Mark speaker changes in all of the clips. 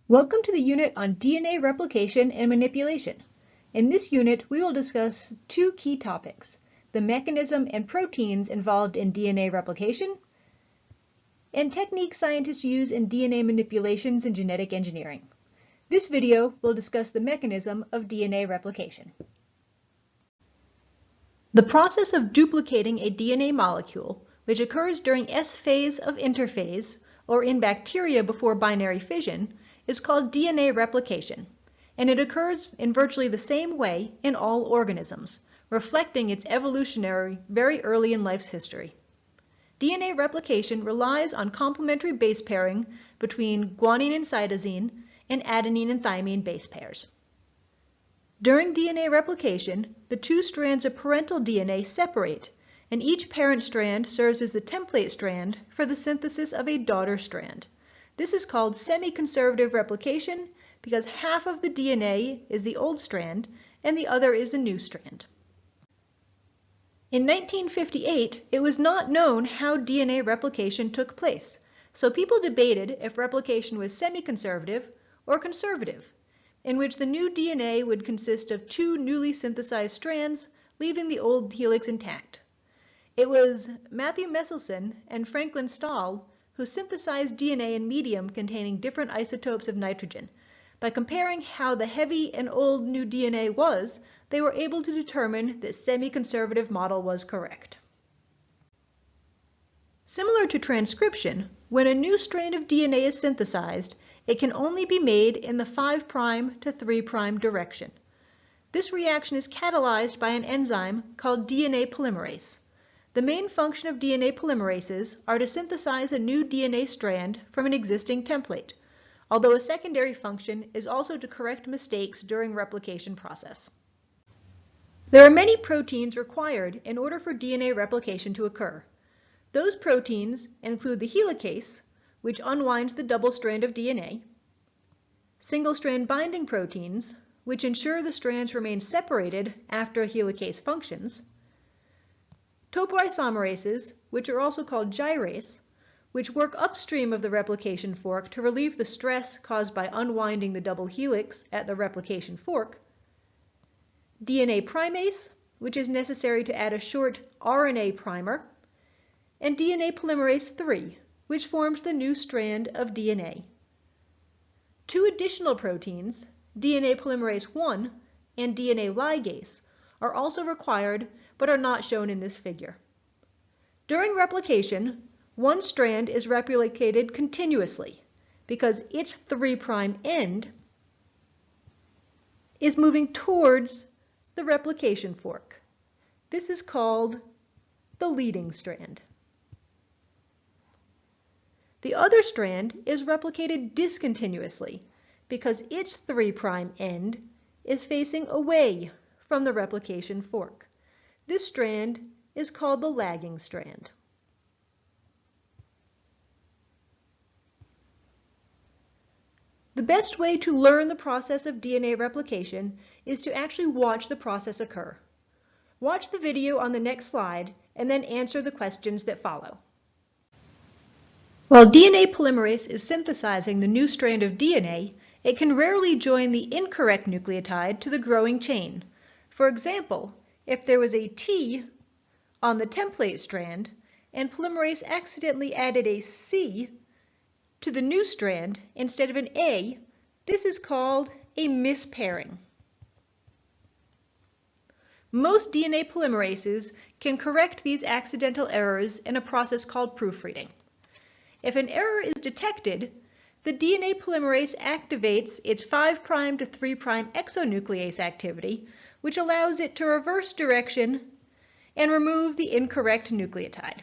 Speaker 1: Welcome to the unit on DNA replication and manipulation. In this unit, we will discuss two key topics: the mechanism and proteins involved in DNA replication, and techniques scientists use in DNA manipulations and genetic engineering. This video will discuss the mechanism of DNA replication. The process of duplicating a DNA molecule, which occurs during S phase of interphase, or in bacteria before binary fission, is called DNA replication, and it occurs in virtually the same way in all organisms, reflecting its evolutionary very early in life's history. DNA replication relies on complementary base pairing between guanine and cytosine and adenine and thymine base pairs. During DNA replication, the two strands of parental DNA separate, and each parent strand serves as the template strand for the synthesis of a daughter strand. This is called semi-conservative replication because half of the DNA is the old strand and the other is a new strand. In 1958, it was not known how DNA replication took place, so people debated if replication was semi-conservative or conservative, in which the new DNA would consist of two newly synthesized strands, leaving the old helix intact. It was Matthew Meselson and Franklin Stahl who synthesized DNA in medium containing different isotopes of nitrogen. By comparing how the heavy and old new DNA was, they were able to determine that semi-conservative model was correct. Similar to transcription, when a new strand of DNA is synthesized, it can only be made in the 5' to 3' direction. This reaction is catalyzed by an enzyme called DNA polymerase. The main function of DNA polymerases are to synthesize a new DNA strand from an existing template, although a secondary function is also to correct mistakes during replication process. There are many proteins required in order for DNA replication to occur. Those proteins include the helicase, which unwinds the double strand of DNA, single-strand binding proteins, which ensure the strands remain separated after a helicase functions, topoisomerases, which are also called gyrase, which work upstream of the replication fork to relieve the stress caused by unwinding the double helix at the replication fork, DNA primase, which is necessary to add a short RNA primer, and DNA polymerase III, which forms the new strand of DNA. Two additional proteins, DNA polymerase I and DNA ligase, are also required but are not shown in this figure. During replication, one strand is replicated continuously because its 3' end is moving towards the replication fork. This is called the leading strand. The other strand is replicated discontinuously because its 3' end is facing away from the replication fork. This strand is called the lagging strand. The best way to learn the process of DNA replication is to actually watch the process occur. Watch the video on the next slide and then answer the questions that follow. While DNA polymerase is synthesizing the new strand of DNA, it can rarely join the incorrect nucleotide to the growing chain. For example, if there was a T on the template strand and polymerase accidentally added a C to the new strand instead of an A, this is called a mispairing. Most DNA polymerases can correct these accidental errors in a process called proofreading. If an error is detected, the DNA polymerase activates its 5' to 3' exonuclease activity, which allows it to reverse direction and remove the incorrect nucleotide.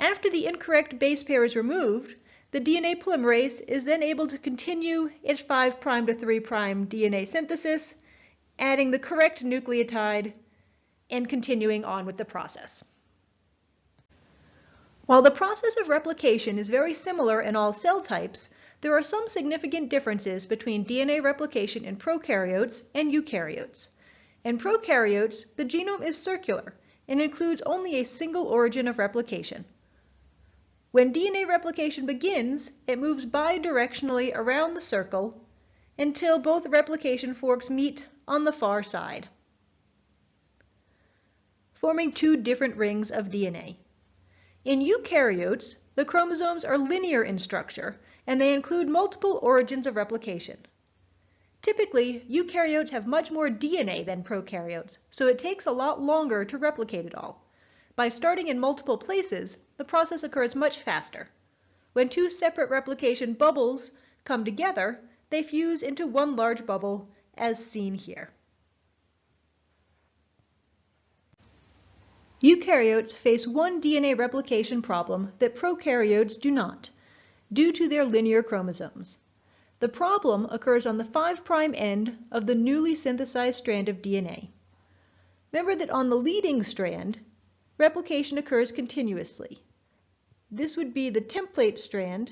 Speaker 1: After the incorrect base pair is removed, the DNA polymerase is then able to continue its 5' to 3' DNA synthesis, adding the correct nucleotide and continuing on with the process. While the process of replication is very similar in all cell types, there are some significant differences between DNA replication in prokaryotes and eukaryotes. In prokaryotes, the genome is circular and includes only a single origin of replication. When DNA replication begins, it moves bidirectionally around the circle until both replication forks meet on the far side, forming two different rings of DNA. In eukaryotes, the chromosomes are linear in structure, and they include multiple origins of replication. Typically, eukaryotes have much more DNA than prokaryotes, so it takes a lot longer to replicate it all. By starting in multiple places, the process occurs much faster. When two separate replication bubbles come together, they fuse into one large bubble, as seen here. Eukaryotes face one DNA replication problem that prokaryotes do not, due to their linear chromosomes. The problem occurs on the 5' end of the newly synthesized strand of DNA. Remember that on the leading strand, replication occurs continuously. This would be the template strand,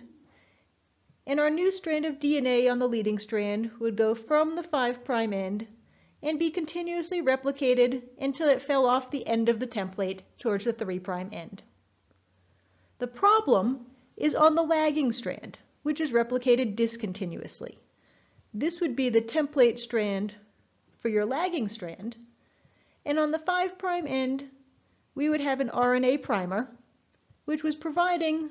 Speaker 1: and our new strand of DNA on the leading strand would go from the 5' end and be continuously replicated until it fell off the end of the template towards the 3' end. The problem is on the lagging strand, which is replicated discontinuously. This would be the template strand for your lagging strand, and on the 5' end, we would have an RNA primer, which was providing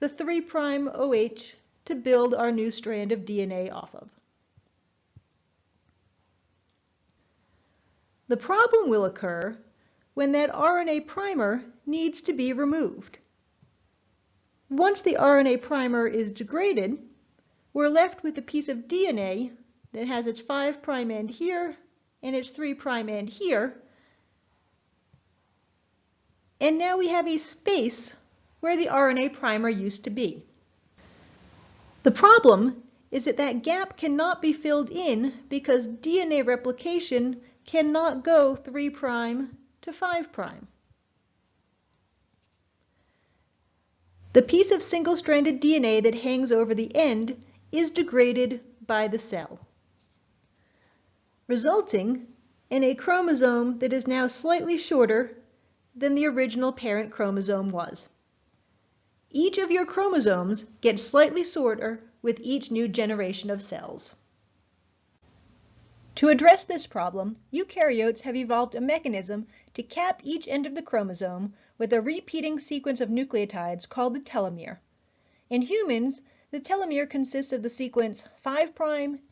Speaker 1: the 3' OH to build our new strand of DNA off of. The problem will occur when that RNA primer needs to be removed. Once the RNA primer is degraded, we're left with a piece of DNA that has its 5' end here and its 3' end here. And now we have a space where the RNA primer used to be. The problem is that that gap cannot be filled in because DNA replication cannot go 3' to 5'. The piece of single-stranded DNA that hangs over the end is degraded by the cell, resulting in a chromosome that is now slightly shorter than the original parent chromosome was. Each of your chromosomes gets slightly shorter with each new generation of cells. To address this problem, eukaryotes have evolved a mechanism to cap each end of the chromosome with a repeating sequence of nucleotides called the telomere. In humans, the telomere consists of the sequence 5'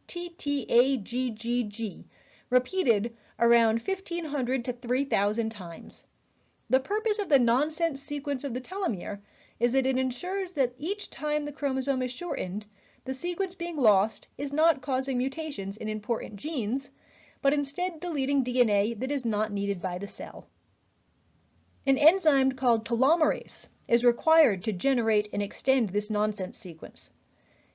Speaker 1: TTAGGG, repeated around 1,500 to 3,000 times. The purpose of the nonsense sequence of the telomere is that it ensures that each time the chromosome is shortened, the sequence being lost is not causing mutations in important genes, but instead deleting DNA that is not needed by the cell. An enzyme called telomerase is required to generate and extend this nonsense sequence.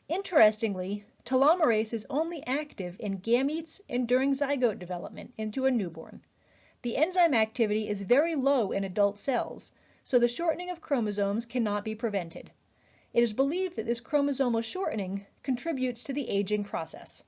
Speaker 1: Interestingly, telomerase is only active in gametes and during zygote development into a newborn. The enzyme activity is very low in adult cells, so the shortening of chromosomes cannot be prevented. It is believed that this chromosomal shortening contributes to the aging process.